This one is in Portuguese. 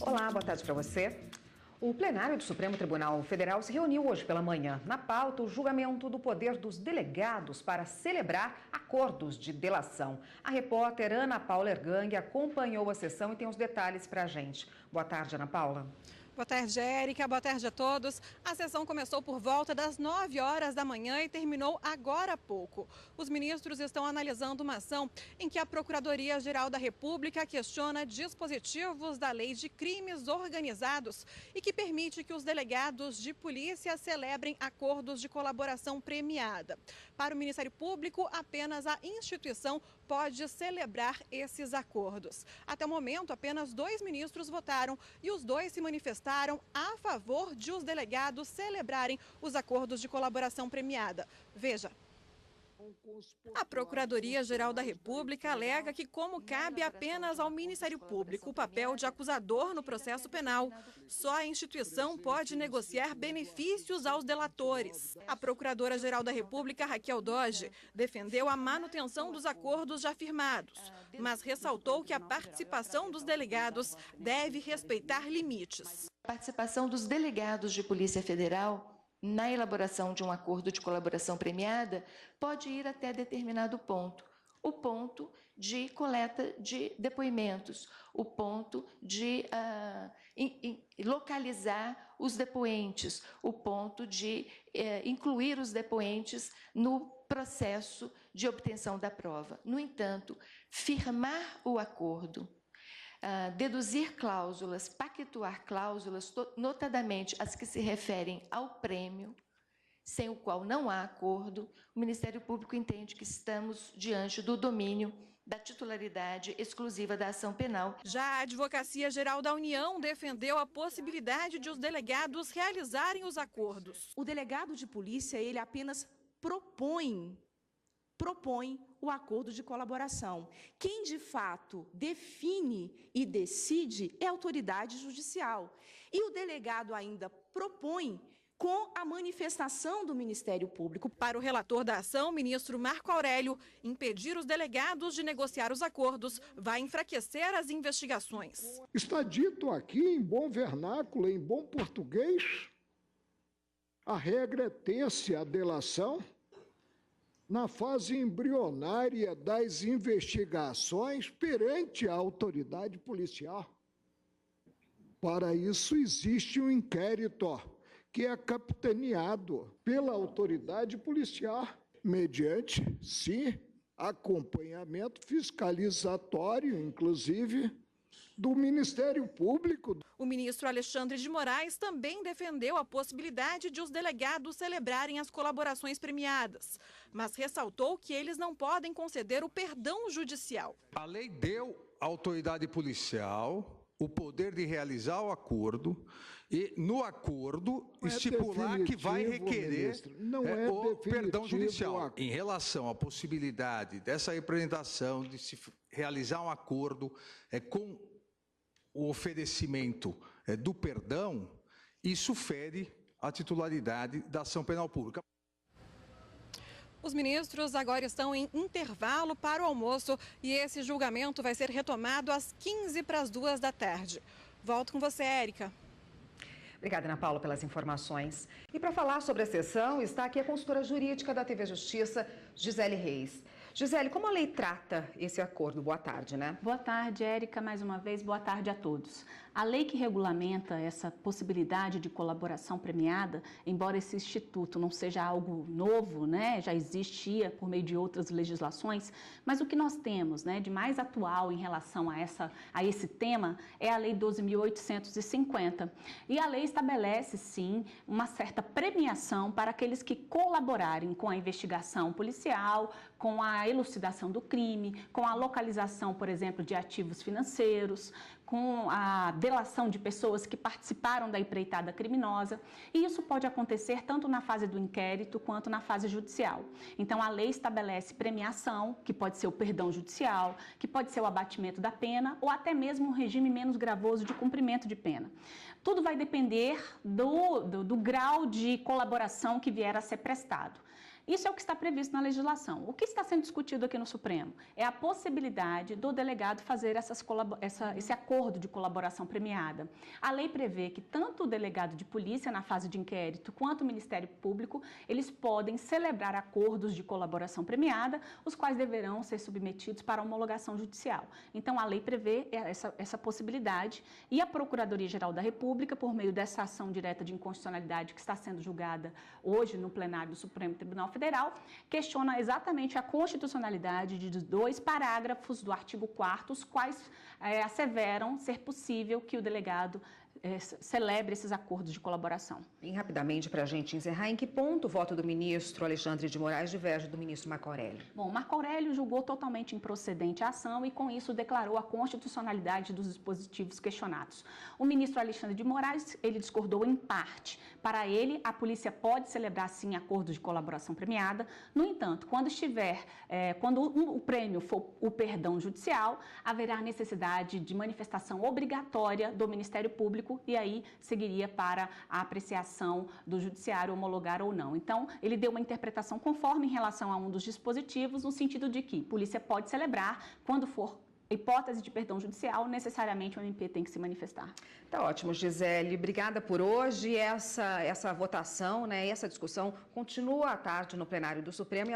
Olá, boa tarde para você. O plenário do Supremo Tribunal Federal se reuniu hoje pela manhã. Na pauta, o julgamento do poder dos delegados para celebrar acordos de delação. A repórter Ana Paula Ergang acompanhou a sessão e tem os detalhes para a gente. Boa tarde, Ana Paula. Boa tarde, Érica. Boa tarde a todos. A sessão começou por volta das 9 horas da manhã e terminou agora há pouco. Os ministros estão analisando uma ação em que a Procuradoria-Geral da República questiona dispositivos da Lei de Crimes Organizados e que permite que os delegados de polícia celebrem acordos de colaboração premiada. Para o Ministério Público, apenas a instituição pode celebrar esses acordos. Até o momento, apenas 2 ministros votaram e os 2 se manifestaram a favor de os delegados celebrarem os acordos de colaboração premiada. Veja. A Procuradoria-Geral da República alega que, como cabe apenas ao Ministério Público o papel de acusador no processo penal, só a instituição pode negociar benefícios aos delatores. A Procuradora-Geral da República, Raquel Doge, defendeu a manutenção dos acordos já firmados, mas ressaltou que a participação dos delegados deve respeitar limites. A participação dos delegados de Polícia Federal na elaboração de um acordo de colaboração premiada pode ir até determinado ponto. O ponto de coleta de depoimentos, o ponto de localizar os depoentes, o ponto de incluir os depoentes no processo de obtenção da prova. No entanto, firmar o acordo, deduzir cláusulas, pactuar cláusulas, notadamente as que se referem ao prêmio, sem o qual não há acordo, o Ministério Público entende que estamos diante do domínio da titularidade exclusiva da ação penal. Já a Advocacia Geral da União defendeu a possibilidade de os delegados realizarem os acordos. O delegado de polícia, ele apenas propõe o acordo de colaboração. Quem, de fato, define e decide é a autoridade judicial. E o delegado ainda propõe com a manifestação do Ministério Público. Para o relator da ação, ministro Marco Aurélio, impedir os delegados de negociar os acordos vai enfraquecer as investigações. Está dito aqui, em bom vernáculo, em bom português, a regra é ter-se a delação na fase embrionária das investigações perante a autoridade policial. Para isso existe um inquérito que é capitaneado pela autoridade policial, mediante, sim, acompanhamento fiscalizatório, inclusive, do Ministério Público. O ministro Alexandre de Moraes também defendeu a possibilidade de os delegados celebrarem as colaborações premiadas, mas ressaltou que eles não podem conceder o perdão judicial. A lei deu à autoridade policial o poder de realizar o acordo e, no acordo, estipular que vai requerer o perdão judicial. Em relação à possibilidade dessa representação de se realizar um acordo com o oferecimento do perdão, isso fere a titularidade da ação penal pública. Os ministros agora estão em intervalo para o almoço e esse julgamento vai ser retomado às 2:45 da tarde. Volto com você, Érica. Obrigada, Ana Paula, pelas informações. E para falar sobre a sessão, está aqui a consultora jurídica da TV Justiça, Gisele Reis. Gisele, como a lei trata esse acordo? Boa tarde, né? Boa tarde, Érica, mais uma vez, boa tarde a todos. A lei que regulamenta essa possibilidade de colaboração premiada, embora esse instituto não seja algo novo, né, já existia por meio de outras legislações, mas o que nós temos, né, de mais atual em relação a esse tema é a Lei 12.850. E a lei estabelece, sim, uma certa premiação para aqueles que colaborarem com a investigação policial, com a elucidação do crime, com a localização, por exemplo, de ativos financeiros, com a delação de pessoas que participaram da empreitada criminosa, e isso pode acontecer tanto na fase do inquérito quanto na fase judicial. Então, a lei estabelece premiação, que pode ser o perdão judicial, que pode ser o abatimento da pena ou até mesmo um regime menos gravoso de cumprimento de pena. Tudo vai depender do grau de colaboração que vier a ser prestado. Isso é o que está previsto na legislação. O que está sendo discutido aqui no Supremo é a possibilidade do delegado fazer esse acordo de colaboração premiada. A lei prevê que tanto o delegado de polícia, na fase de inquérito, quanto o Ministério Público, eles podem celebrar acordos de colaboração premiada, os quais deverão ser submetidos para homologação judicial. Então, a lei prevê essa possibilidade e a Procuradoria-Geral da República, por meio dessa ação direta de inconstitucionalidade que está sendo julgada hoje no plenário do Supremo Tribunal Federal, questiona exatamente a constitucionalidade de 2 parágrafos do artigo 4º, os quais asseveram ser possível que o delegado celebre esses acordos de colaboração. Bem rapidamente, para a gente encerrar, em que ponto o voto do ministro Alexandre de Moraes diverge do ministro Marco Aurélio? Bom, Marco Aurélio julgou totalmente improcedente a ação e, com isso, declarou a constitucionalidade dos dispositivos questionados. O ministro Alexandre de Moraes, ele discordou em parte. Para ele, a polícia pode celebrar, sim, acordos de colaboração premiada. No entanto, quando o prêmio for o perdão judicial, haverá necessidade de manifestação obrigatória do Ministério Público e aí seguiria para a apreciação do judiciário homologar ou não. Então, ele deu uma interpretação conforme em relação a um dos dispositivos, no sentido de que a polícia pode celebrar quando for hipótese de perdão judicial, necessariamente o MP tem que se manifestar. Tá ótimo, Gisele. Obrigada por hoje. Essa votação, essa discussão continua à tarde no plenário do Supremo.